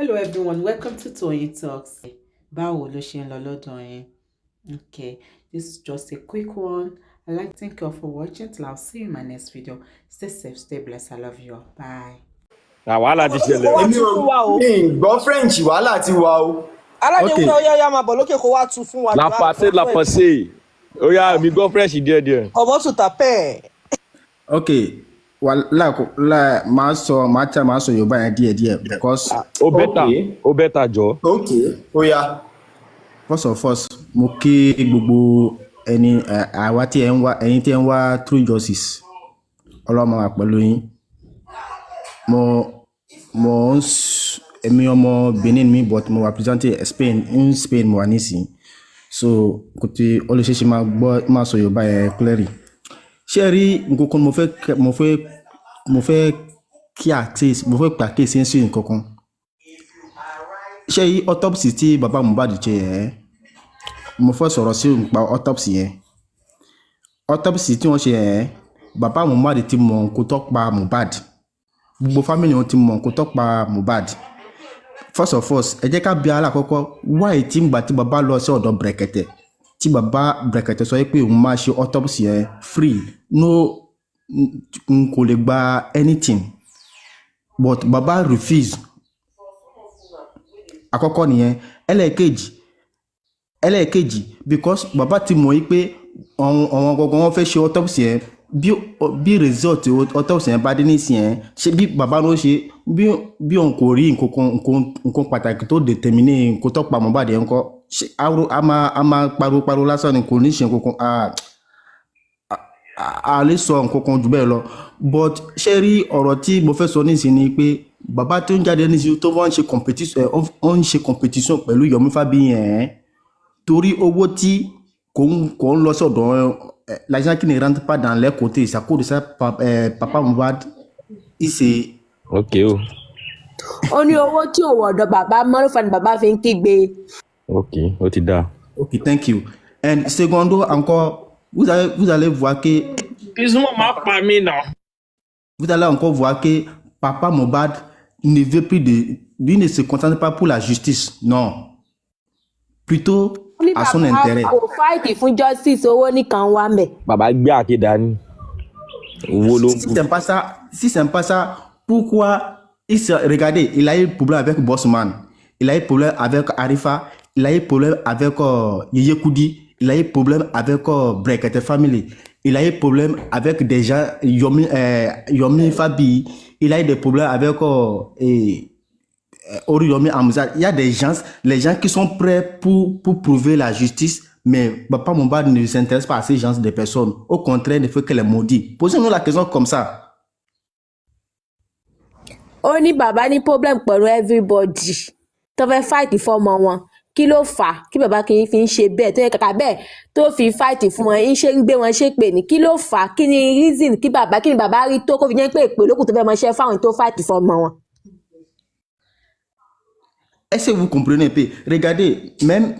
Hello everyone, welcome to Toyeen Talks. Báwo ló ṣe ń lọ lọ́dọ̀ yín? Okay, this is just a quick one. I'd like to thank you all for watching. Till I'll see you in my next video. Stay safe, stay blessed. I love you all. Bye. Wàhálà ti ṣẹlẹ̀. Èmi ò gbọ́ French wàhálà ti wà o. Aládé wúlò yá máa bọ̀ lókè kó wá tu fún wa. La passé. Ó yá mi gbọ́ French díẹ̀. Ọmọ tún tapẹ́. Okay. Wàhálà máa sọ Yorùbá yẹn díẹ̀ because. Ó bẹ́tà jọ. Okay, ó yá. First of all, mo kí gbogbo ẹni àwa tí ẹ ń wá true justice. Ọlọ́run máa wà pẹ̀lú yín. Èmi ọmọ Benin mi but mo represent Spain mo wà nísìn. So kò tí olùṣèṣe máa sọ Yorùbá yẹn clearly. Ṣé rí nǹkan mo fẹ́ pàkíyèsí sí nǹkan. Ṣé yí autopsy tí bàbá Mohbad ṣe yẹn? Mo fẹ́ sọ̀rọ̀ sí nípa autopsy yẹn. Autopsy tí wọ́n ṣe yẹn, bàbá Mohbad ti mọ nǹkan tó pa Mohbad. Gbogbo family wọn ti mọ nǹkan tó pa Mohbad. First of all, ẹ jẹ́ ká bi alákọ̀ọ́kọ́ why tí bàbá lọ sí ọ̀dọ̀ Brekete. Tí bàbá Brekete sọ pé òun máa ṣe autopsy yẹn free, kò lè gba anything. But bàbá refuse. Àkọ́kọ́ nìyẹn. Ẹlẹ́ẹ̀kejì because bàbá ti mọ̀ pé àwọn gbogbo wọn fẹ́ ṣe autopsy yẹn bí result autopsy yẹn bá dé nísìn yẹn ṣe bí bàbá ló ṣe bí òun kò rí nǹkan pàtàkì tó determine nǹkan tó pa Mohbad yẹn kọ́ a máa pariwo lásán ni kò ní ṣe nǹkan a lè sọ nǹkan jù bẹ́ẹ̀ lọ but ṣe rí ọ̀rọ̀ tí mo fẹ́ sọ nísìn ni pé bàbá tó ń jáde nísìn tó wọ́n ń ṣe competition pẹ̀lú Yomi Fabiyi yẹn torí owó tí kò ń lọ sọ́dọ̀ l'argent qui ne rentre pas dans les côtés, ça cause de ça, papa Mohbad, il s'est... Ok. Ó ní owó tí ò wọ̀dọ̀ bàbá mọ́lúfà ni bàbá fi ń kígbe. Ok, ó ti dá. Ok, thank you. And secondo, encore, vous allez voir que... Excuse-moi, pas mis, non. Vous allez encore voir que papa Mohbad ne veut plus lui ne se concentre pas pour la justice, non. Plutôt... à son intérêt. Kò fight fún justice owó nìkan wá mẹ́. Bàbá gbé àkédà ni. Owó ló ń kú. Si c'est pas ça, pourquoi regardez, il a eu problème avec Bossman, il a eu problème avec Arifa, il a eu problème avec Yeye Koudi, il a eu problème avec Brekete Family, il a eu problème avec des gens Yomi Fabiyi, il a eu des problèmes avec Oriyomi Amouza. Il y a des gens, les gens qui sont prêts pour prouver la justice, mais papa Mohbad ne s'intéresse pas à ces gens de personnes. Au contraire, il ne fait que les maudire. Posez-nous la question comme ça. Ó ní bàbá ní problem pẹ̀lú everybody tó fẹ́ fight fọ́mọ wọn. Kí ló fà á kí bàbá kìí fi ń ṣe bẹ́ẹ̀ tó yẹ kàkà bẹ́ẹ̀ tó fi fight fún wọn ń ṣe ń gbé wọn ṣépè ní. Kí ló fà á kí ni reason kí ni bàbá rí tó kó fi jẹ́ pé èpè lókùn tó fẹ́ mọ ṣẹ́ fáwọn tó fight fọ́mọ wọn. Est-ce que vous comprenez un peu? Regardez, même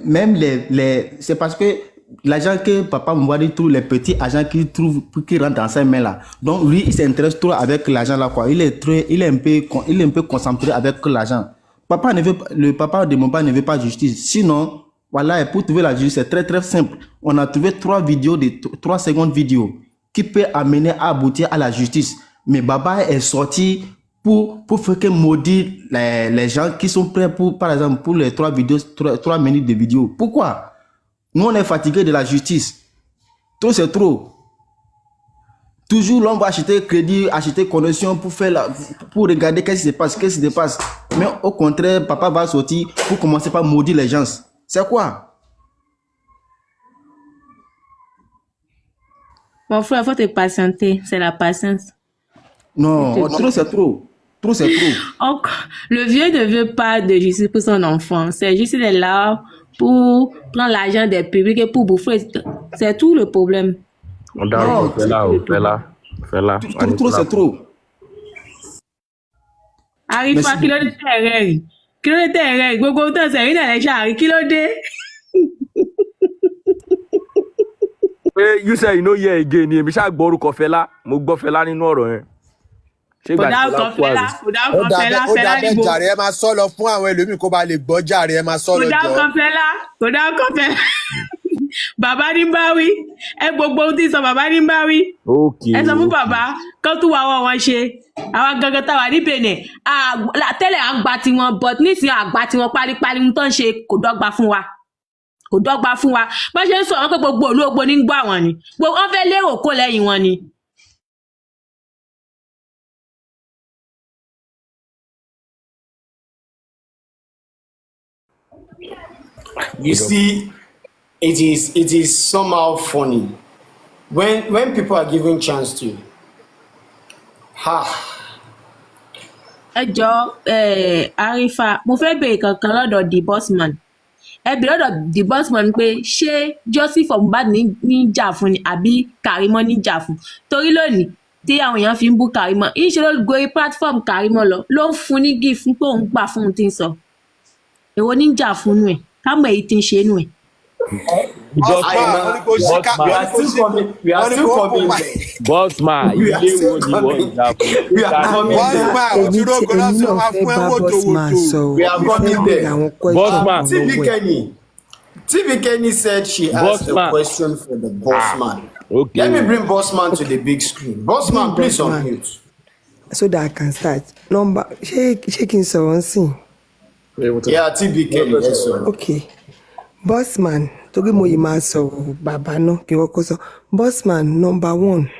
c'est parce que l'agent que papa Mohbad trouve, les petits agents qui rentrent dans ses mains là. Donc lui, il s'intéresse trop avec l'argent là quoi. Il est un peu concentré avec l'argent. Le papa de Mohbad ne veut pas justice. Sinon, voilà, pour trouver la justice, c'est très très simple. On a trouvé 3 secondes vidéo qui peut amener à aboutir à la justice. Mais Baba est sorti pour faire que maudire les gens qui sont prêts par exemple, pour les 3 minutes de vidéo. Pourquoi? Nous, on est fatigués de la justice. Trop, c'est trop. Toujours, l'on va acheter crédit, acheter connexion pour regarder qu'est-ce qui se passe. Mais au contraire, papa va sortir pour commencer par maudire les gens. C'est quoi? Mon frère, il faut te patienter. C'est la patience. Non, trop, c'est trop. Trop, c'est trop. Le vieux ne veut pas de justice pour son enfant. C'est juste qu'il est là pour prendre l'argent des publics et pour bouffer. C'est tout le problème. Non, fais là. Trop, c'est trop. Arifa, kí ló dé rẹ́rìn? Kí ló dé rẹ́rìn? Gbogbo tó ṣe rí náà lẹ́ṣà rí. Kí ló dé? You say you know here again. Èmi ṣá gbọ́ orúkọ Fẹlá. Mo gbọ́ Fẹlá nínú ọ̀rọ̀ yẹn. ṣé ìgbà tí Fẹlá kú àbí. Kò dárúkọ Fẹlá, ó Fẹlá dàbẹ́ níbo. jàre ẹ máa sọ lọ fún àwọn ẹlòmíì kó ba lè gbọ́ jàre ẹ máa sọ Kò lọ jọ. dárúkọ Fẹlá. Bàbá ní bá wí. Ẹ gbogbo ohun tí ń sọ bàbá ní bá wí. Ẹ sọ fún bàbá kán tún wá wọ́n wọn ṣe. Àwa gangan táwa ní Benin. Tẹ́lẹ̀ à ń gba tiwọn but nísìnyí àgbà tiwọn paríparí ń tán ṣe kò dọ́gba fún wa. Bọ́n ṣe ń sọ wọn pé gbogbo olóògbé ní ń gbọ́ àwọn ni. Wọ́n fẹ́ lérò kó lẹ́yìn wọn ni. You see, it is somehow funny when people are given chance to. Ẹ jọ̀ọ́ Arifa, mo fẹ́ béèrè kankan lọ́dọ̀ the Bossman. Ẹ béèrè lọ́dọ̀ the Bossman pé ṣé Joseph Mohbad ní jà fún ni àbí Karimo ní jà fún? Torí lónìí tí àwọn èèyàn fi ń bú Karimo, ìṣe ló gorí platform Karimo ló ń fún ní gift fún pé òun gbà fún un tí ń sọ. Èwo ní jà fún nù ẹ̀? Kámọ̀ èyí tí ń ṣe nù ẹ̀. Bossman, ilé wo ni wọ́n ìjà fún? We are coming there. Bossman. TB Kenny said she asked a question for the Bossman. Okay. Let me bring Bossman to the big screen. Bossman, please unmute. So that I can start. Number shaking so see. Yeah, TB Kenny, yes, sir. Okay. Bossman, torí mo yìí máa sọ bàbá náà kí wọ́n kó sọ. Bossman, number one,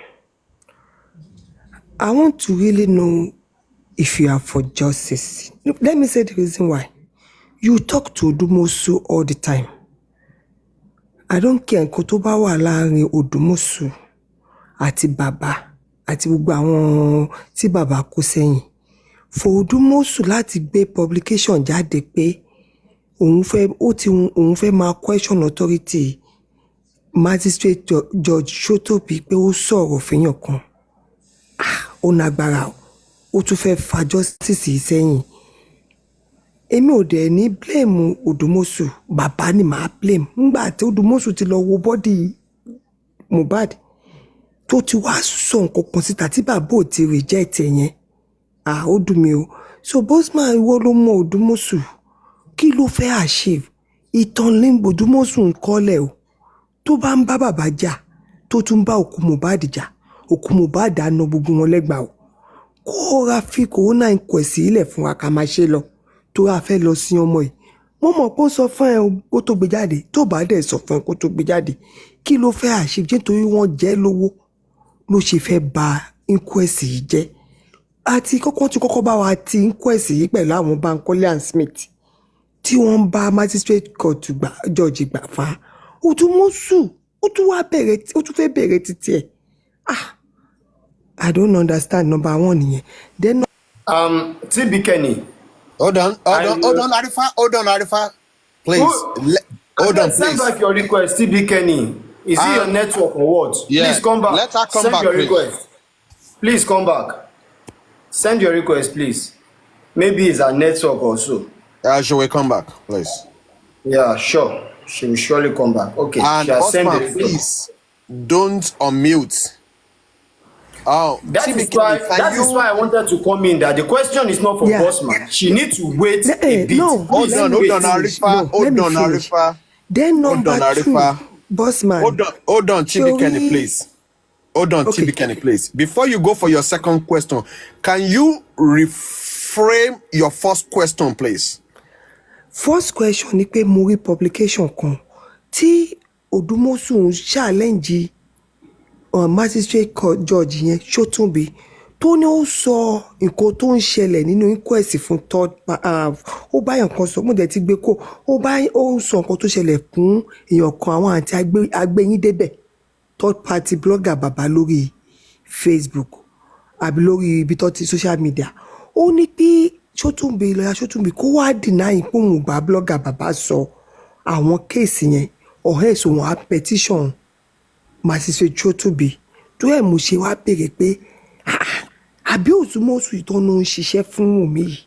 I want to really know if you are for justice. Look, let me say the reason why. You talk to Odumosu all the time. I don't care nǹkan tó bá wà láàrin Odumosu àti bàbá àti gbogbo àwọn tí bàbá kó sẹ́yìn. For Odumosu láti gbé publication jáde pé òun fẹ́ máa question authority magistrate George Sotobi pé ó sọ̀rọ̀ fẹ́yàn kan. Ó nágbára ó tún fẹ́ fa justice sẹ́yìn. Èmi ò dẹ̀ ní blame Odumosu, bàbá ni màá blame. Nígbà tí Odumosu ti lọ wo body Mohbad tó ti wá sọ nǹkan kan síta tí bàbá ò ti reject yẹn. Ó dùn mí o. So Bossman ìwọ ló mọ Odumosu. Kí ló fẹ́ achieve? Ìtàn lé Odumosu ń kọ́lẹ̀ o. Tó bá ń bá bàbá jà tó tún bá òkú Mohbad jà, òkú Mohbad á na gbogbo wọn lẹ́gbàá o. Kó ra fi corona inquest ilẹ̀ fún wa ká máa ṣe lọ. Tó a fẹ́ lọ sí ọmọ yìí. Mo mọ̀ pé ó sọ fún ẹ kó tó gbé jáde. Tó bá dẹ̀ sọ fún ẹ kó tó gbé jáde. Kí ló fẹ́ achieve? Jẹ́ nítorí wọ́n jẹ́ lówó ló ṣe fẹ́ ba inquest yìí jẹ́. Àti kọ́kọ́ bá wa ti inquest yìí pẹ̀lú àwọn Bankole and Smith tí wọ́n bá magistrate court George gbà fa. Odumosu ó tún fẹ́ bẹ̀rẹ̀ títí ẹ̀. I don't understand number one yẹn. Then TB Kenny. Hold on, Arifa. Please. Hold on, Send please. back your request, TB Kenny. Is it your network or what? Yeah. Please come back. Let her come Send back, your please. request. Please come back. Send your request, please. Maybe it's a network also. She will come back, please. Yeah, sure. She will surely come back. Okay. And She has sent the Bossman, request. please don't unmute. That is why I wanted to come in. That the question is not for Bossman. She needs to wait a bit. Hold on, Arifa. Hold on, Arifa. Then number two, Bossman. Hold on, TB Kenny, please. Hold on, TB Kenny, please. Before you go for your second question, can you reframe your first question, please? First question ni pé mo rí publication kan tí Odumosu ń challenge magistrate court judge yẹn Sotobi tó ní ó sọ nǹkan tó ń ṣẹlẹ̀ nínú inquest fún third ó bá yàn kan sọ mo dẹ̀ ti gbé kó ó sọ nǹkan tó ṣẹlẹ̀ fún èèyàn kan àwọn àti agbẹ́yìn débẹ̀ third party blogger bàbá lórí Facebook àbí lórí ibi tó ti social media. Ó ní pé Sotobi lọ́yà Sotobi kó wá deny pé òun bá blogger bàbá sọ àwọn kéèsì yẹn ọ̀hẹ́ èso wọn á petition magistrate Sotobi tó ẹ̀ mo ṣe wá béèrè pé àbí Odumosu ìtọ́nà ń ṣiṣẹ́ fún omi yìí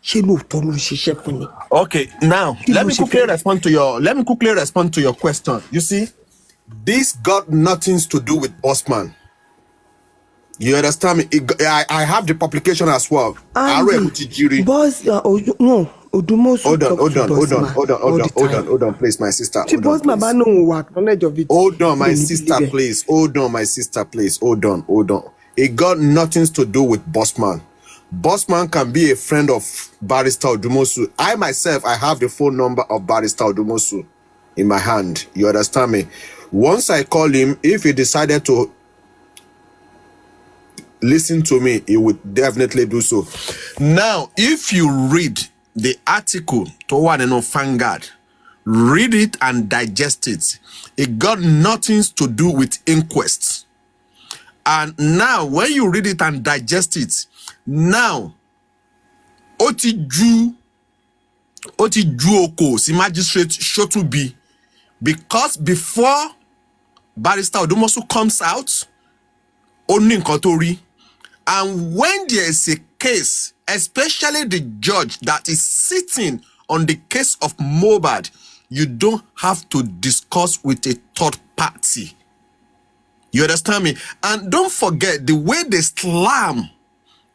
ṣé lóòótọ́ ló ń ṣiṣẹ́ fún ni. Okay, now let me quickly respond to your question. You see, this got nothing to do with Bossman. You understand me? I have the publication as well. Andy, boss, no, Odumosu Hold on, please, my sister. Bossman no work, knowledge of it. Hold on, my sister, please. Hold on. It got nothing to do with Bossman. Bossman can be a friend of Barrister Odumosu. I myself, I have the phone number of Barrister Odumosu in my hand. You understand me? Once I call him, if he decided to listen to me, he would definitely do so. Now, if you read the article to one and Vanguard, read it and digest it. It got nothing to do with inquests. And now, when you read it and digest it, now, Oti Ju Oko, si magistrate Shotubi, because before Barrister Odumosu comes out, Onin Kotori, and when there is a case, especially the judge that is sitting on the case of Mohbad, you don't have to discuss with a third party. You understand me? And don't forget the way they slam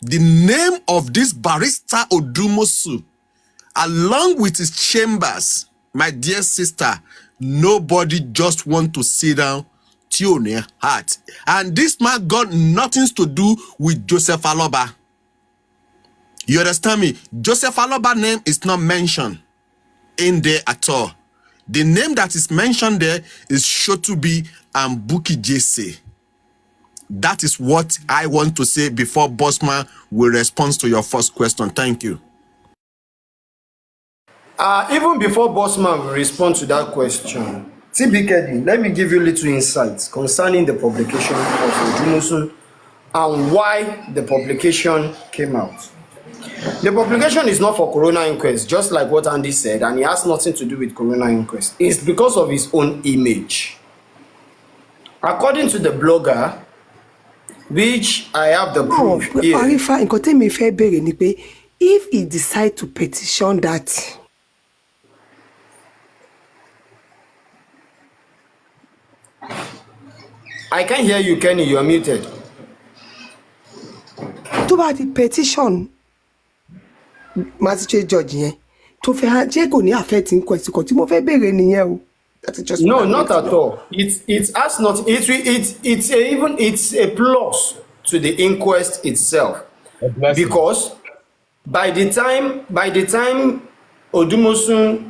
the name of this Barrister Odumosu along with his chambers. My dear sister, nobody just want to sit down tune your heart. And this man got nothing to do with Joseph Aloba. You understand me? Joseph Aloba's name is not mentioned in there at all. The name that is mentioned there is Shotubi and Buki Jesse. That is what I want to say before Bossman will respond to your first question. Thank you. Even before Bossman will respond to that question, TBKD, let me give you little insights concerning the publication of Odumosu and why the publication came out. The publication is not for Corona Inquest, just like what Andy said, and it has nothing to do with Corona Inquest. It's because of his own image. According to the blogger, which I have the proof here. Arifa, if he decide to petition that, I can't hear you, Kenny. You are muted. To buy the petition, magistrate judge, to fẹ́ jẹ́ kò ní affect inquest kan tí mo fẹ́ béèrè nìyẹn o. No, not at all. It has not. It's a plus to the inquest itself, because by the time Odumosu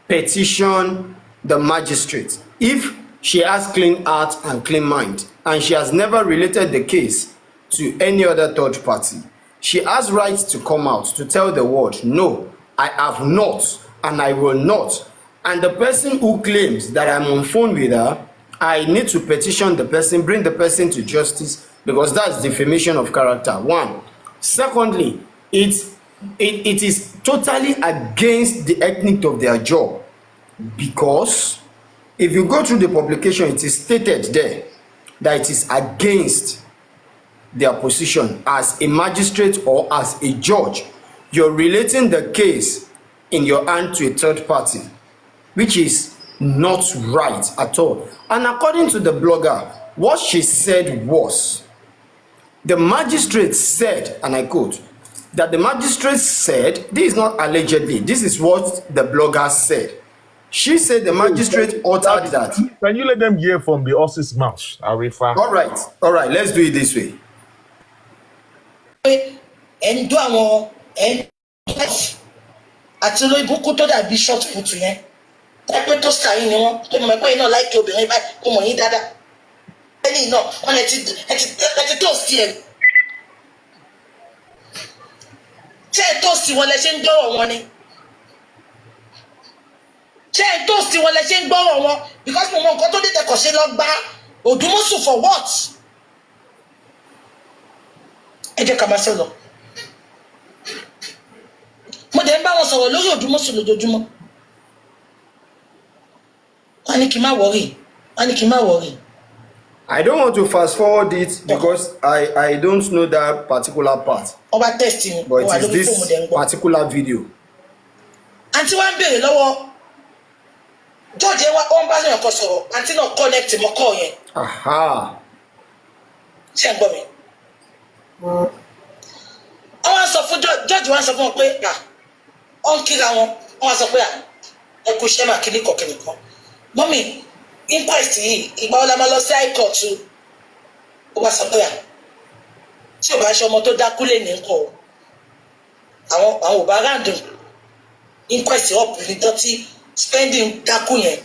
petitioned the magistrate, if she has clean heart and clean mind, and she has never related the case to any other third party, she has rights to come out to tell the world, no, I have not, and I will not. And the person who claims that I'm on phone with her, I need to petition the person, bring the person to justice, because that's defamation of character. One. Secondly, it is totally against the ethics of their job, because if you go through the publication, it is stated there that it is against their position as a magistrate or as a judge. You're relating the case in your hand to a third party, which is not right at all. And according to the blogger, what she said was, the magistrate said, and I quote, that the magistrate said, this is not allegedly, this is what the blogger said. She said the magistrate uttered that. Can you let them hear from the horse's mouth, Arifa? All right, let's do it this way. And do àti lórí burúkú tó dàbí short put yẹn tẹ́pẹ́ tó sàyìn ni wọ́n tó mọ̀ pé iná láìkí obìnrin báyìí kó mọ̀ yín dáadáa ẹni náà wọ́n ẹ ti tóòsì ẹ̀ ṣé ẹ tóòsì wọn lẹ ṣe ń gbọ́rọ̀ wọn ni ṣé ẹ tóòsì wọn lẹ ṣe ń gbọ́rọ̀ wọn because mo mọ nǹkan tó dé tẹkọ̀ ṣe lọ gba Odumosu for what ẹ jẹ́ ká máa ṣe lọ. Mo dẹ̀ ń bá wọn sọ̀rọ̀ lórí Odumosu lójoojúmọ́. Wọ́n ní kí n má worry. I don't want to fast forward it because I don't know that particular part. Ọba testing. But it is this particular video. Àǹtí wa ń béèrè lọ́wọ́ George wọ́n bá yàn kan sọ̀rọ̀ àǹtí náà connect mọ́ call yẹn. Aha. Ṣé ń gbọ́ mi? wọ́n sọ fún jọ́ọ̀jì wọ́n sọ fún wọn pé ọ̀n kíra wọn wọ́n sọ pé ẹ kú iṣẹ́ màkìlì kọ̀kìlì kan mọ́mì inquest yìí ìgbà wọn la máa lọ sí high court ó wá sọ pé tí ò bá ṣe ọmọ tó dákú lè ní nǹkan àwọn ò bá ráǹdùn inquest up ní dọ́tí spending dákú yẹn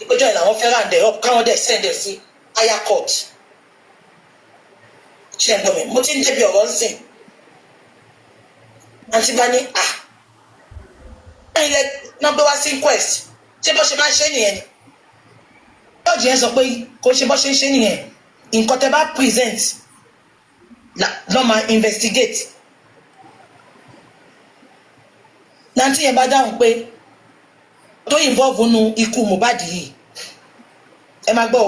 ìpéjọ yìí làwọn fẹ́ ráǹdẹ̀ up káwọn dẹ̀ sẹ́ndẹ̀ sí higher court ṣe ń gbọ́ mi mo ti ń débi ọ̀rọ̀ ń sìn àti bá ní ilẹ̀ náà gbé wá sí inquest ṣé bó ṣe máa ṣe nìyẹn ni jọ́ọ̀jì yẹn sọ pé kò ṣe bó ṣe ń ṣe nìyẹn nǹkan tẹ́ bá present lọ́ máa investigate láti yẹn bá dáhùn pé tó involve nínú ikú Mohbad yìí ẹ máa gbọ́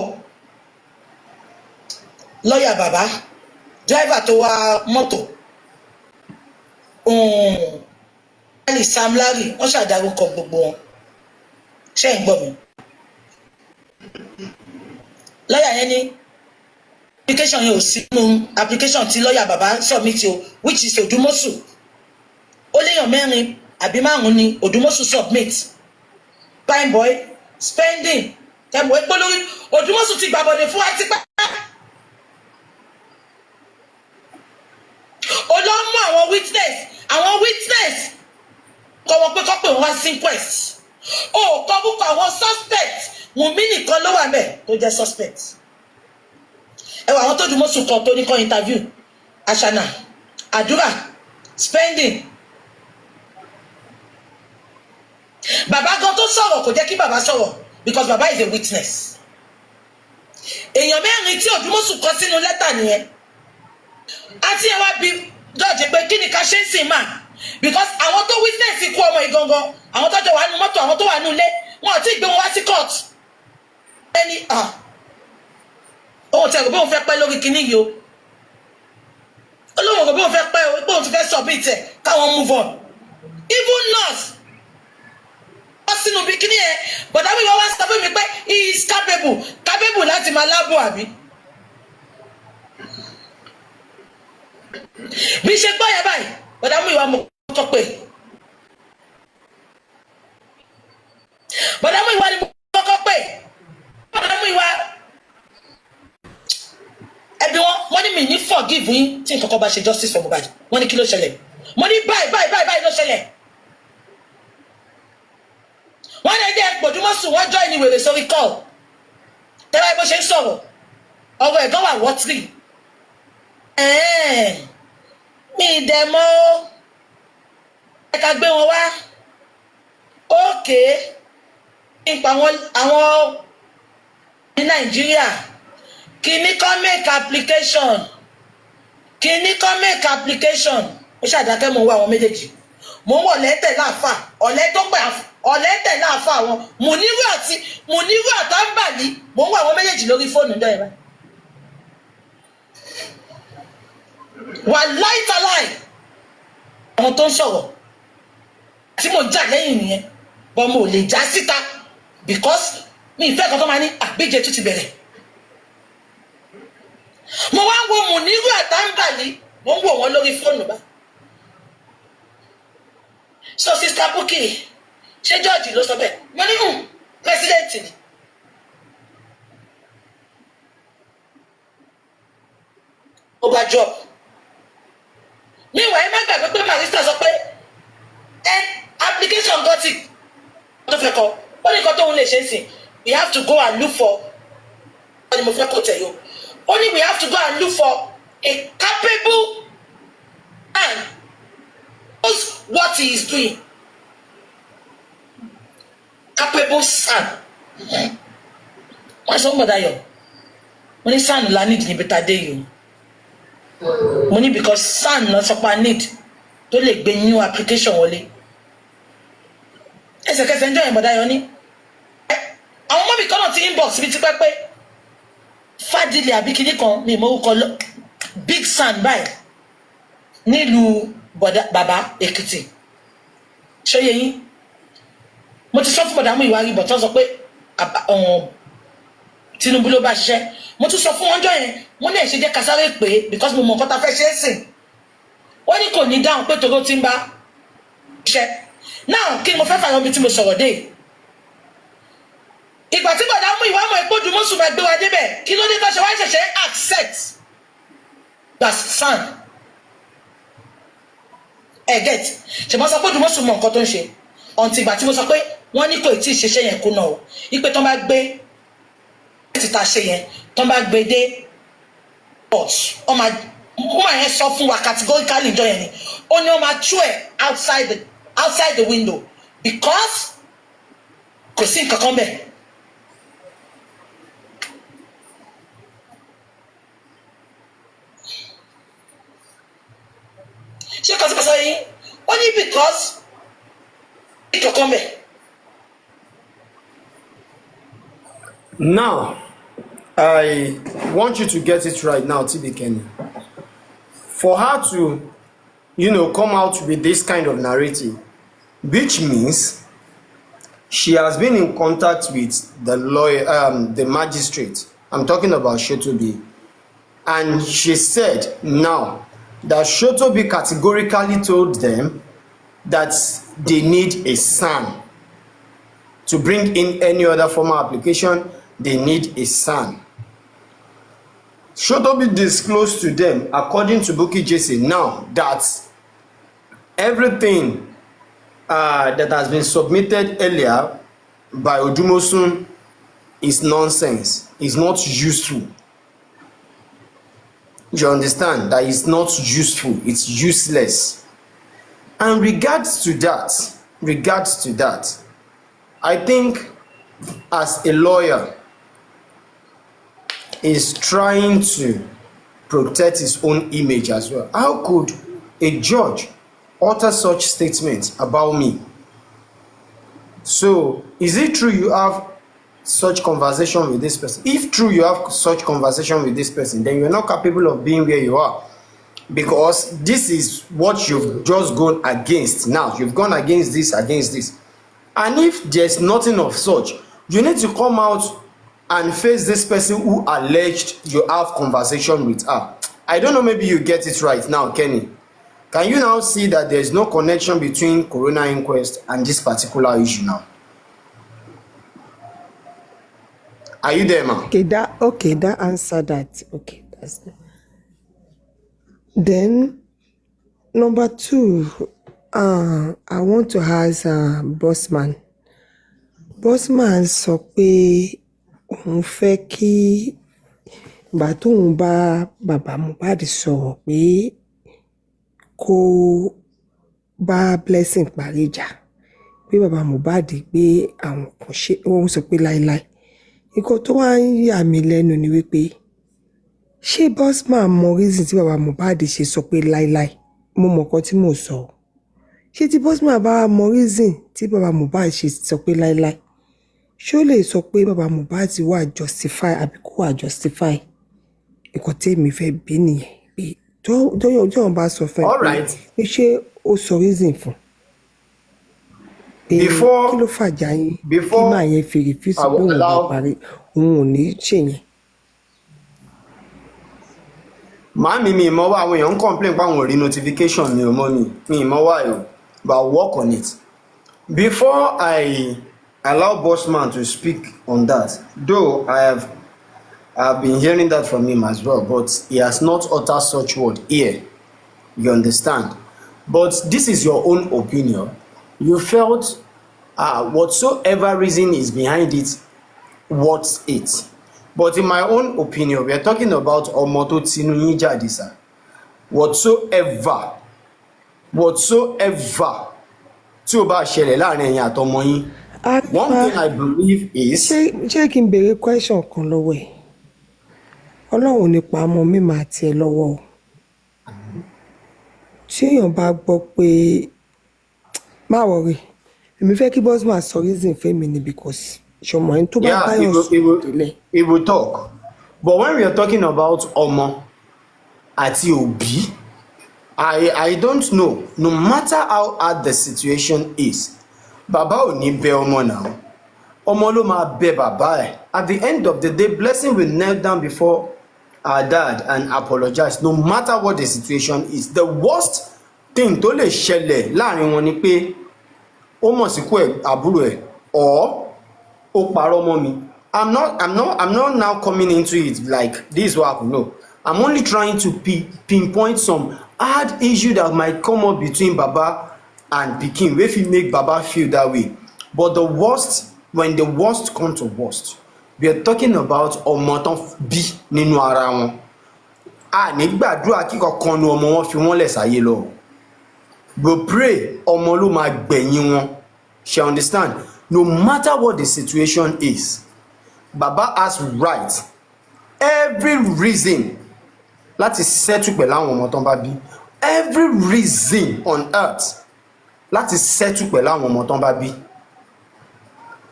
lọ́ọ̀yà bàbá driver tó wa mọ́tò Sam Larry wọ́n ṣàdárúkọ gbogbo wọn ṣé ń gbọ́ mi lọ́ọ̀yà yẹn ní application yẹn ò sí nínú application tí lọ́ọ̀yà bàbá submit o which is Odumosu ó léèyàn mẹ́rin àbí márùn-ún ni Odumosu submit fine boy spending kẹmọ epo lórí Odumosu ti gbàbọdè fún àti pẹ́ olóńmọ àwọn witness kọ̀wọ́ pé kọ́ pé wọ́n wá sí inquest ó kọ́ búkọ àwọn suspect Wùnmí nìkan ló wà mẹ́ tó jẹ́ suspect ẹ wà àwọn tó Odumosu kan tó ní kan interview Àṣànà Àdúrà spending bàbá gan tó sọ̀rọ̀ kò jẹ́ kí bàbá sọ̀rọ̀ because bàbá is a witness èèyàn mẹ́rin tí Odumosu kọ sínú lẹ́tà nìyẹn àti ẹ wá bí jọ́ọ̀jì pé kí ni ká ṣe ń sìn máa because àwọn tó witness ikú ọmọ ìgangan àwọn tó jọ wà nínú mọ́tò àwọn tó wà nínú ilé wọn ò tí ì gbé wọn wá sí court ẹni ohun tí ẹ̀rọ bóun fẹ́ pẹ́ lórí kinní yìí o olóhùn ẹ̀rọ bóun fẹ́ pẹ́ o bóun ti fẹ́ submit ẹ̀ káwọn move on even nurse sínú bikini yẹn bọ̀dá mi wá sọ fún mi pé he is capable láti máa lábọ̀ àbí. bí ṣe gbọ́ yẹn báyìí bọ̀dá mi wá mọ̀ kọ́ pé bọ̀dá mi wá ní kọ́kọ́ pé bọ̀dá mi wá ẹbí wọ́n ní mi ní forgive yín tí nǹkan kan bá ṣe justice for Mohbad wọ́n ní kí ló ṣẹlẹ̀ mo ní báyìí ló ṣẹlẹ̀. wọ́n lè dé Odumosu wọ́n jọ ìní wèrè sórí call tẹ́lá bó ṣe ń sọ̀rọ̀ ọ̀rọ̀ ẹ̀gán wà wọ́tírì mi ìdẹ̀mọ́ ẹ̀ka gbé wọn wá òkè nípa àwọn ní Nàìjíríà kìíní kan make application ó ṣàdákẹ́ mo wá àwọn méjèèjì mo ń wọ̀ lẹ́tẹ̀ láàfà ọ̀lẹ́ tó pẹ́ ọ̀lẹ́tẹ̀ láàfà àwọn Mùnírù àtàǹbàlì mo ń wọ̀ àwọn méjèèjì lórí fóònù dẹ́rẹ́ wà láìtàláì àwọn tó ń sọ̀rọ̀ tí mo jà lẹ́yìn nìyẹn bọ́ mo lè já síta because mi ìfẹ́ kan tó máa ní àgbéjẹ tó ti bẹ̀rẹ̀ mo wá ń wo Mùnírù àtàǹbàlì mo ń wò wọ́n lórí fóònù bá so Sister Bukky ṣé George ló sọ bẹ́ẹ̀ mo ní president ni ó bá job níwàá ẹ má gbàgbé pé Marista sọ pé application gothic tó fẹ́ kọ ó ní nǹkan tóun lè ṣe é sìn we have to go and look for ó ní mo fẹ́ kó tẹ̀ yó ó ní we have to go and look for a capable man knows what he is doing capable son wọ́n sọ mọ̀dá yọ mo ní son la need ní better day yìí mo ní because son lọ sọ pa need tó lè gbé new application wọlé ẹsẹ̀kẹsẹ̀ ń jọ yẹn mọ̀dá yọ ní àwọn ọmọ mi kan náà ti inbox mi ti pẹ́ pé Fadili àbí kinní kan ní ìmọ̀wúkọ big son báyìí nílùú bàbá Èkìtì ṣóyè yín mo ti sọ fún bọ̀dá mú ìwárí bọ̀ tó sọ pé Tinubu ló bá ṣiṣẹ́ mo tún sọ fún wọn jọ yẹn wọ́n lè ṣe jẹ́ ká sáré pé because mo mọ̀ nǹkan tá fẹ́ ṣe é sìn wọ́n ní kò ní dáhùn pé tòró ti ń bá ṣe náà kí ni mo fẹ́ fàyọ bí tí mo sọ̀rọ̀ dé ìgbà tí bọ̀dá mú ìwà mọ̀ ìpójú mọ́sùn máa gbé wa débẹ̀ kí ló dé tó ṣe wá ṣẹ̀ṣẹ̀ accept gbàsán get ṣe mo sọ pé ojú mọ́sùn mọ̀ nǹkan tó ń ṣe ọ̀ǹtì ìgbà tí mo sọ pé wọ́n ní kò tí ì ṣeṣẹ́ yẹn kú náà o ipe tó bá gbé títà ṣe yẹn tó bá gbé dé port ọmọ yẹn sọ fún wa categorically ìjọ yẹn ni ó ní ó máa tú ẹ̀ outside the window because kò sí nǹkan kan bẹ́ẹ̀. ṣé kò sí kò sọ yín ó ní because nǹkan kan bẹ́ẹ̀. Now, I want you to get it right now, TB Kenny. For her to, come out with this kind of narrative, which means she has been in contact with the lawyer, the magistrate. I'm talking about Shotobi. And she said now that Shotobi categorically told them that they need a SAN. To bring in any other formal application, they need a SAN. Shotobi disclosed to them, according to Bukky Jesse, now that everything that has been submitted earlier by Odumosun is nonsense, is not useful. You understand? That is not useful, it's useless. And regards to that, I think as a lawyer is trying to protect his own image as well. How could a judge utter such statements about me? So, is it true you have such conversation with this person? If true you have such conversation with this person, then you're not capable of being where you are. Because this is what you've just gone against now. You've gone against this. And if there's nothing of such, you need to come out and face this person who alleged you have conversation with her. I don't know, maybe you get it right now, Kenny. Can you now see that there's no connection between Corona inquest and this particular issue now? Are you there, ma? Okay, that answer that. Okay, that's good. Then, number 2, I want to ask Bossman. Bossman sọ pé òun fẹ́ kí ìgbà tóun bá bàbá Mohbad sọ̀rọ̀ pé kó bá Blessing parí ìjà pé bàbá Mohbad gbé àwọn kan ṣe òun sọ pé láéláé nǹkan tó wá ń yà mí lẹ́nu ni wípé ṣé Bossman mọ reason tí bàbá Mohbad ṣe sọ pé láéláé mo mọ̀ nǹkan tí mò ń sọ ṣé tí Bossman bá mọ reason tí bàbá Mohbad ṣe sọ pé láéláé ṣé ó lè sọ pé bàbá Mohbad wà justify àbí kò wà justify nǹkan tí èmi fẹ́ bí nìyẹn pé tọ́yọ̀ bá sọ fún ẹ pé ṣé ó sọ reason fún kí ló fàjà yín kí máa yẹn fi refuse pé òun bá parí òun ò ní ṣèyẹn. Màámi mi ìmọ̀ wá àwọn èèyàn ń complain pé àwọn ò rí notification ní ọmọ mi ìmọ̀ wá ẹ̀ but I'll work on it. Before I allow Bossman to speak on that, though I've been hearing that from him as well, but he has not uttered such word here. You understand? But this is your own opinion. You felt whatsoever reason is behind it, what's it? But in my own opinion, we are talking about Omoto Tinuyi Jadisa. Whatsoever tí ó bá ṣẹlẹ̀ láàrin ẹ̀yin àtọmọ yín. One thing I believe is. Ṣé kí n béèrè question kan lọ́wọ́ ẹ̀? Ọlọ́run ní pa ọmọ mi máa tiẹ̀ lọ́wọ́ o. Tí èèyàn bá gbọ́ pé má worry, èmi fẹ́ kí Bossman sọ reason fẹ́mi ni because ṣọmọ ẹni tó bá báyọ̀ sọ̀rọ̀. He will talk. But when we are talking about ọmọ àti òbí, I don't know. No matter how hard the situation is, Baba ò ní bẹ̀ ọmọ now. ọmọ ló máa bẹ bàbá ẹ̀. At the end of the day, Blessing will kneel down before her dad and apologize, no matter what the situation is. The worst thing tó lè ṣẹlẹ̀ láàrin wọn ni pé ó mọ̀ sí kú ẹ̀ àbúrò ẹ̀ or ó parọ́ mọ́ mi. I'm not now coming into it like this is what happened. No, I'm only trying to pinpoint some hard issue that might come up between Baba and Pikin wey fit make Baba feel that way. But the worst, when the worst come to worst, we are talking about ọmọ tán bí nínú ara wọn. A ní gbàdúrà kí kankan nu ọmọ wọn fi wọ́n lẹ̀ sáyé lọ. We pray ọmọ ló máa gbẹ̀yìn wọn. She understand? No matter what the situation is, Baba has right, every reason láti settle pẹ̀lú àwọn ọmọ tán bá bí. Every reason on earth láti settle pẹ̀lú àwọn ọmọ tán bá bí.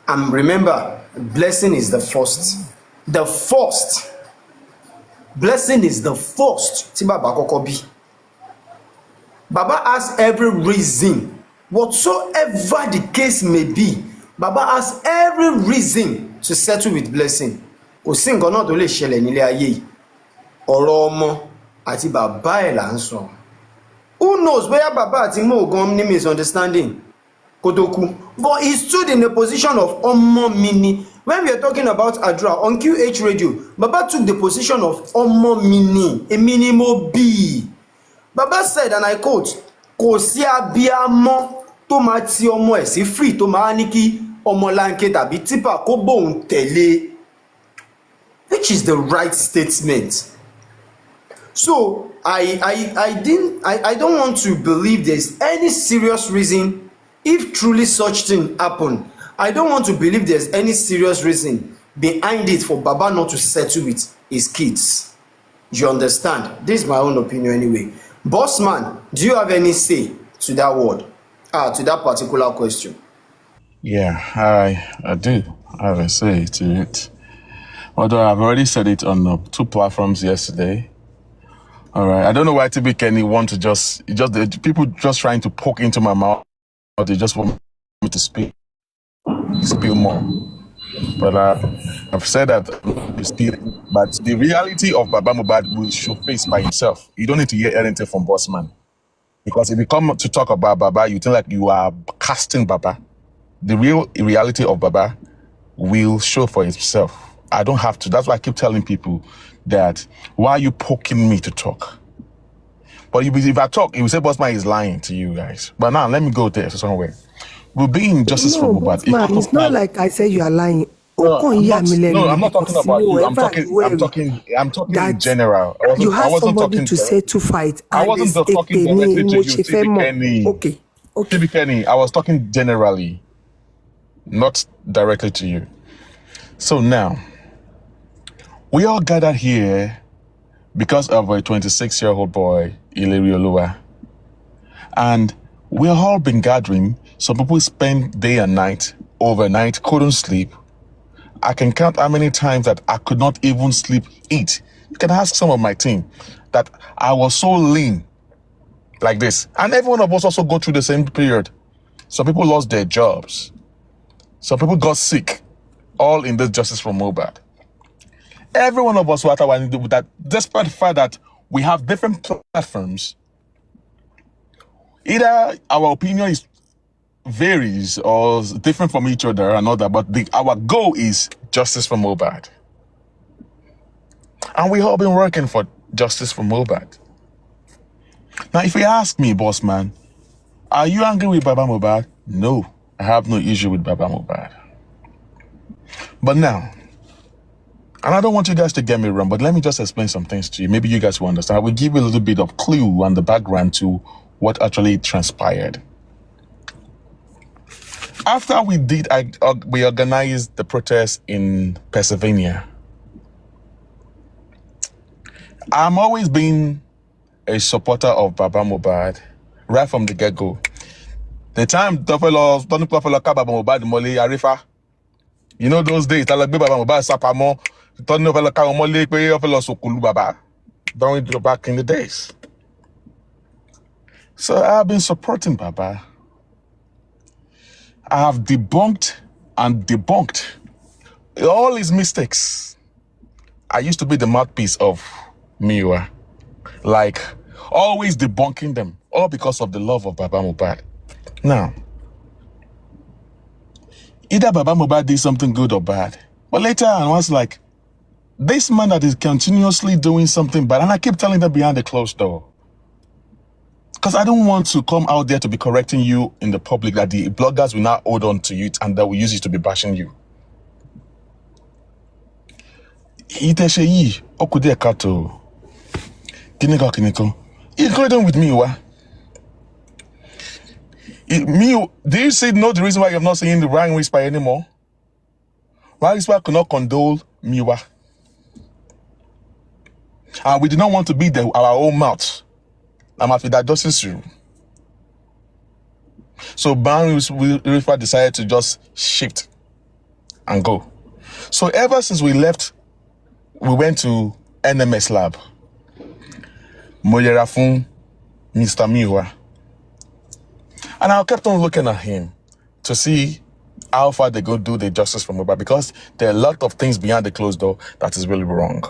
And remember, Blessing is the first. The first. Blessing is the first tí bàbá kọ́kọ́ bí. Baba has every reason, whatsoever the case may be, Baba has every reason to settle with Blessing. Kò sí nǹkan náà tó lè ṣẹlẹ̀ nílé ayé yìí. Ọ̀rọ̀ ọmọ àti bàbá ẹ̀ là ń sọ. Who knows bóyá bàbá àti Mo gan ní misunderstanding kó tó kú. But he stood in a position of ọmọ mi ni. When we are talking about Adra on QH radio, Baba took the position of ọmọ mi ni, èmi ni mo bí. Baba said, and I quote, kò sí abiyamọ tó máa ti ọmọ ẹ̀ sí free tó máa ní kí ọmọlanke tàbí tipa kó bóun tẹ̀lé, which is the right statement. So I don't want to believe there's any serious reason if truly such thing happen. I don't want to believe there's any serious reason behind it for Baba not to settle with his kids. You understand? This is my own opinion anyway. Bossman, do you have any say to that word? To that particular question? Yeah, I do have a say to it. Although I've already said it on 2 platforms yesterday. All right, I don't know why TB Kenny want to just people just trying to poke into my mouth, or they just want me to speak more. But I've said that but the reality of Baba Mohbad will show face by himself. You don't need to hear anything from Bossman. Because if you come to talk about Baba, you think like you are casting Baba. The real reality of Baba will show for himself. I don't have to. That's why I keep telling people that, why are you poking me to talk? But if I talk, you will say Bossman is lying to you guys. But now, let me go there somewhere. We'll be in justice for Mohbad. Bossman, it's not like I say you are lying. No, I'm not talking about you. I'm talking in general. You have somebody to say to fight. I wasn't talking directly to you, TB Okay. TB Kenny, I was talking generally, not directly to you. So now, we all gathered here because of a 26-year-old boy, Ileri Oluwa. And we all been gathering. Some people spend day and night, overnight, couldn't sleep. I can count how many times that I could not even sleep, eat. You can ask some of my team that I was so lean like this. And every one of us also go through the same period. Some people lost their jobs. Some people got sick. All in this justice for Mohbad. Every one of us what I want to do with that, despite the fact that we have different platforms, either our opinion varies or different from each other or another, but our goal is justice for Mohbad. And we all been working for justice for Mohbad. Now, if you ask me, Bossman, are you angry with Baba Mohbad? No, I have no issue with Baba Mohbad. But now, and I don't want you guys to get me wrong, but let me just explain some things to you. Maybe you guys will understand. I will give you a little bit of clue and the background to what actually transpired. After we organized the protest in Pennsylvania, I'm always been a supporter of Baba Mohbad right from the get-go. The time Arifa, you know those days, Baba Mohbad Sapamo, during back in the days. So I've been supporting Baba. I have debunked and debunked all his mistakes. I used to be the mouthpiece of Miwa, like always debunking them, all because of the love of Baba Mohbad. Now, either Baba Mohbad did something good or bad, but later I was like, this man that is continuously doing something bad, and I keep telling them behind the closed door, because I don't want to come out there to be correcting you in the public, that the bloggers will now hold on to you and that will use it to be bashing you. Including with me, do you see the reason why you're not saying the right whisper anymore? Why whisper cannot condole Miwa? And we do not want to be our own mouth. I'm afraid that doesn't you. So Arifa decided to just shift and go. So ever since we left, we went to NMS lab. Moyerafun, Mr. Miwa. And I kept on looking at him to see how far they go do the justice for Mohbad, because there are a lot of things behind the closed door that is really wrong.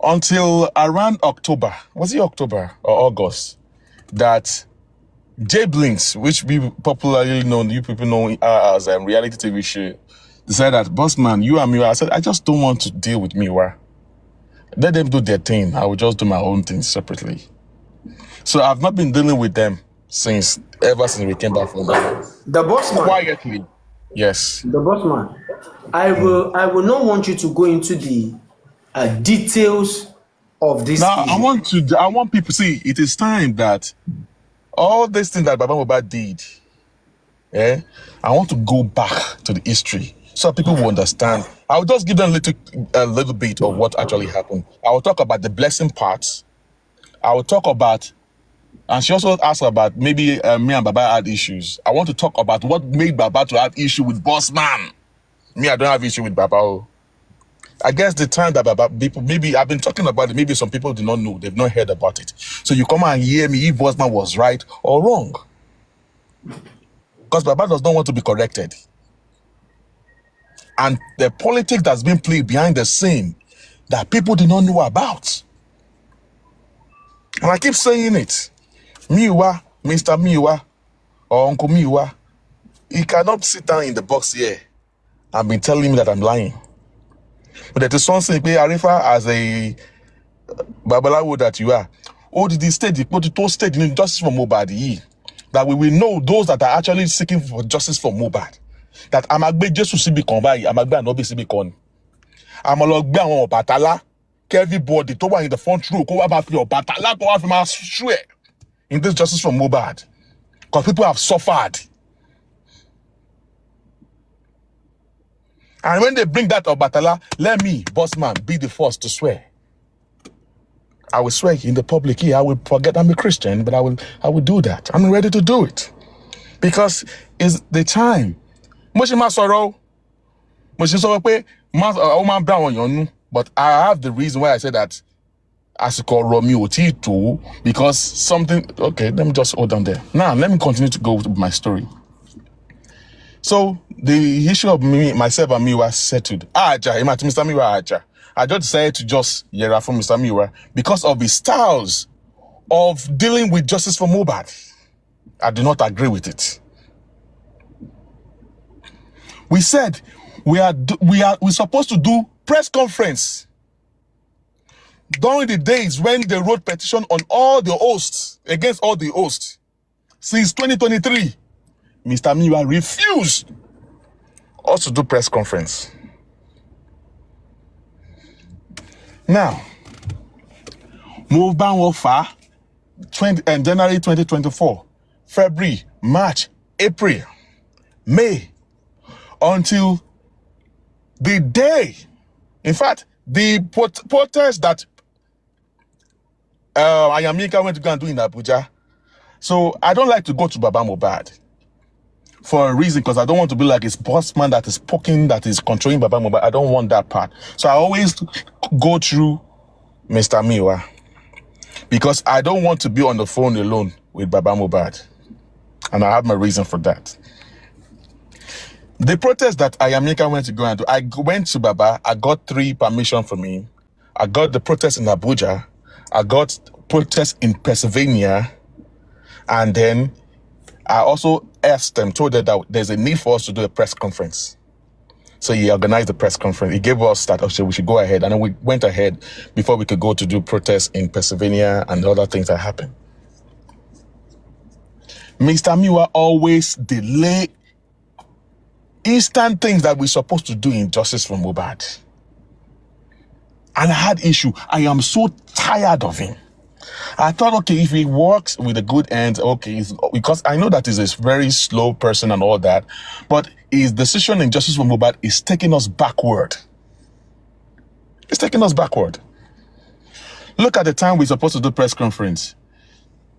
Until around October, was it October or August, that J Blinks, which we popularly know, you people know as a reality TV show, decided that, Bossman, you and Miwa, I said, I just don't want to deal with Miwa. Let them do their thing. I will just do my own thing separately. So I've not been dealing with them ever since we came back from the Bossman. Quietly. Yes. The Bossman. I will not want you to go into the details of this. Now, issue. I want people to see, it is time that all these things that Baba Mohbad did, I want to go back to the history so people will understand. I'll just give them a little bit of what actually happened. I will talk about the blessing parts. I will talk about, and she also asked about maybe me and Baba had issues. I want to talk about what made Baba to have issue with Bossman. Me, I don't have issue with Baba. I guess the time that Baba people, maybe I've been talking about it, maybe some people do not know, they've not heard about it. So you come and hear me if Bossman was right or wrong. Because Baba does not want to be corrected. And the politics that's been played behind the scene that people do not know about. And I keep saying it. Miwa, Mr. Miwa, or Uncle Miwa, he cannot sit down in the box here and be telling me that I'm lying. But there is something, Arifa, as a Babalawo that you are, did the state, the state in justice for Mohbad, that we will know those that are actually seeking for justice for Mohbad. That Amagbe Jesus Sibi Konbai, Amagbe Anobi Sibi Kon. Amalogbe awon Obatala, everybody to in the front row, go about your Obatala, go out from our swear in this justice for Mohbad. Because people have suffered. And when they bring that Obatala, let me, Bossman, be the first to swear. I will swear in the public here. I will forget I'm a Christian, but I will do that. I'm ready to do it. Because it's the time. But I have the reason why I said that as called Romeo Tito, because something, okay, let me just hold on there. Now, let me continue to go with my story. So, the issue of myself and Miwa settled. Mr. Miwa, I just decided to just yera from Mr. Miwa because of his styles of dealing with justice for Mohbad. I do not agree with it. We said we're supposed to do press conference during the days when they wrote petition on all the hosts, against all the hosts. Since 2023, Mr. Miwa refused us to do press conference. Now, Mohbad Wafa, January 2024, February, March, April, May, until the day, in fact, the protest that Ayamika went to go and do in Abuja. So I don't like to go to Baba Mohbad for a reason, because I don't want to be like his Bossman that is poking, that is controlling Baba Mohbad. I don't want that part. So I always go through Mr. Miwa. because I don't want to be on the phone alone with Baba Mohbad. And I have my reason for that. The protest that Ayamika went to go and do, I went to Baba, I got 3 permission from him. I got the protest in Abuja, I got protest in Pennsylvania, and then I also asked them, told them that there's a need for us to do a press conference. So he organized the press conference. He gave us that, okay, we should go ahead. And then we went ahead before we could go to do protests in Pennsylvania and other things that happened. Mr. Miwa always delay instant things that we're supposed to do in justice for Mohbad. And I had issue. I am so tired of him. I thought, okay, if he works with a good end, okay, because I know that he's a very slow person and all that, but his decision in justice for Mohbad is taking us backward. It's taking us backward. Look at the time we're supposed to do press conference.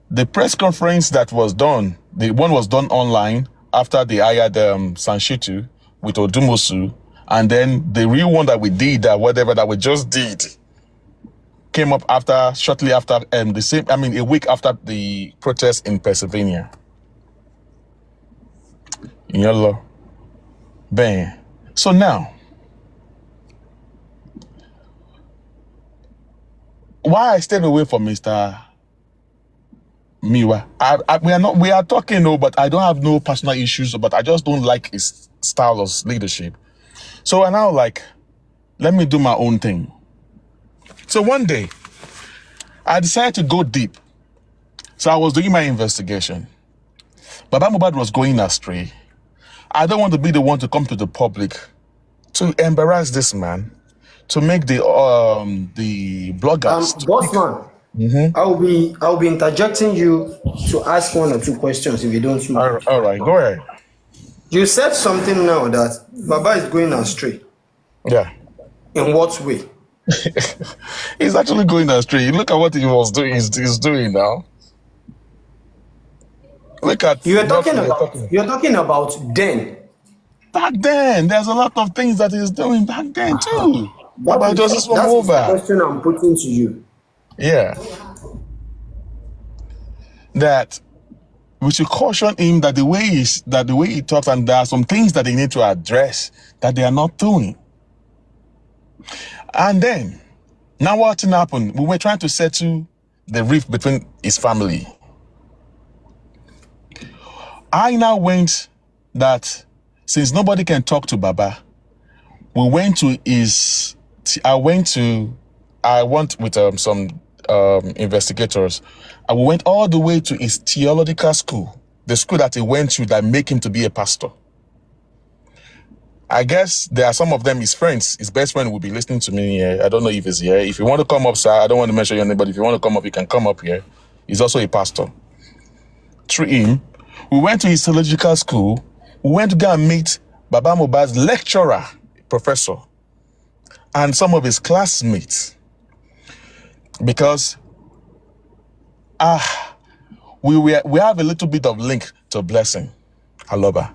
The press conference that was done, the one was done online after they hired Sanshitu with Odumosu, and then the real one that we did, whatever that we just did, came up shortly after a week after the protest in Pennsylvania. Yellow. Bang. So now, why I stayed away from Mr. Miwa? We are talking, but I don't have no personal issues, but I just don't like his style of leadership. So I now let me do my own thing. So one day, I decided to go deep. So I was doing my investigation. Baba Mohbad was going astray. I don't want to be the one to come to the public to embarrass this man, to make the bloggers. Bossman, I'll be interjecting you to ask 1 or 2 questions if you don't mind. All right, go ahead. You said something now that Baba is going astray. Yeah. In what way? He's actually going astray. Look at what he was doing. He's doing now. Look at you're talking about then. Back then, there's a lot of things that he's doing back then too. That's the question I'm putting to you. Yeah. That we should caution him that the way he talks, and there are some things that they need to address that they are not doing. And then, now what happened? We were trying to settle the rift between his family. I now went that since nobody can talk to Baba, we went to his. I went with some investigators. And we went all the way to his theological school, the school that he went to that make him to be a pastor. I guess there are some of them, his friends, his best friend will be listening to me here. I don't know if he's here. If you want to come up, sir, I don't want to mention your name, but if you want to come up, you can come up here. He's also a pastor. Through him, we went to his theological school. We went to go and meet Baba Mohbad's lecturer, professor, and some of his classmates. Because we have a little bit of link to Blessing. I love her.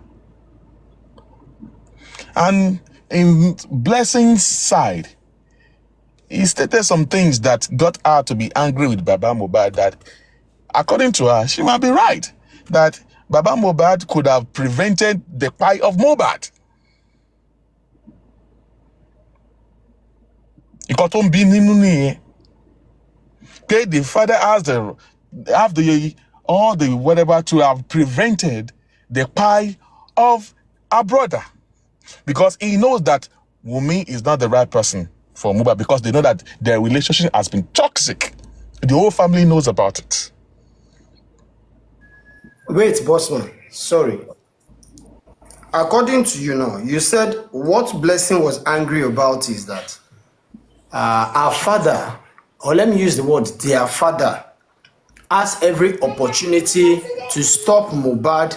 And in Blessing's side, he stated some things that got her to be angry with Baba Mohbad, that according to her, she might be right, that Baba Mohbad could have prevented the pie of Mohbad. Okay, the father has all the whatever to have prevented the pie of our brother. Because he knows that Wunmi is not the right person for Mohbad, because they know that their relationship has been toxic. The whole family knows about it. Wait, Bossman, sorry. According to you now, you said what Blessing was angry about is that our father, or let me use the word, their father, has every opportunity to stop Mohbad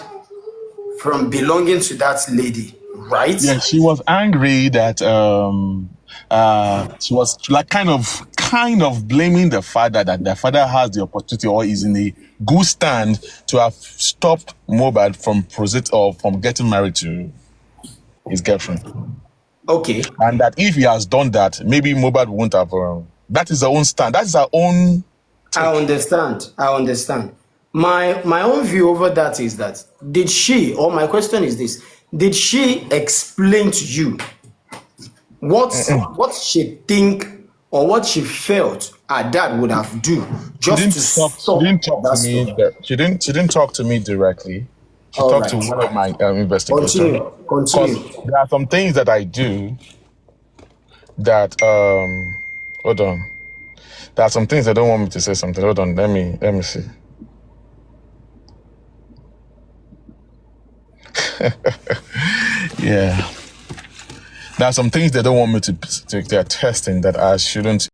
from belonging to that lady, right? Yeah, she was angry that she was like kind of blaming the father, that the father has the opportunity or is in a good stand to have stopped Mohbad from getting married to his girlfriend. Okay. And that if he has done that, maybe Mohbad won't have. That is her own stand. That is her own I understand. I understand. My own view over that is that my question is this: did she explain to you what she think or what she felt her dad would have do just to She stop didn't talk that to me. stuff? She didn't talk to me directly. She All talked to right. one of my investigators. Continue. Because Continue. there are some things that I do that hold on. There are some things they don't want me to say something. Hold on, let me see. Yeah. There are some things they don't want me to they're testing that I shouldn't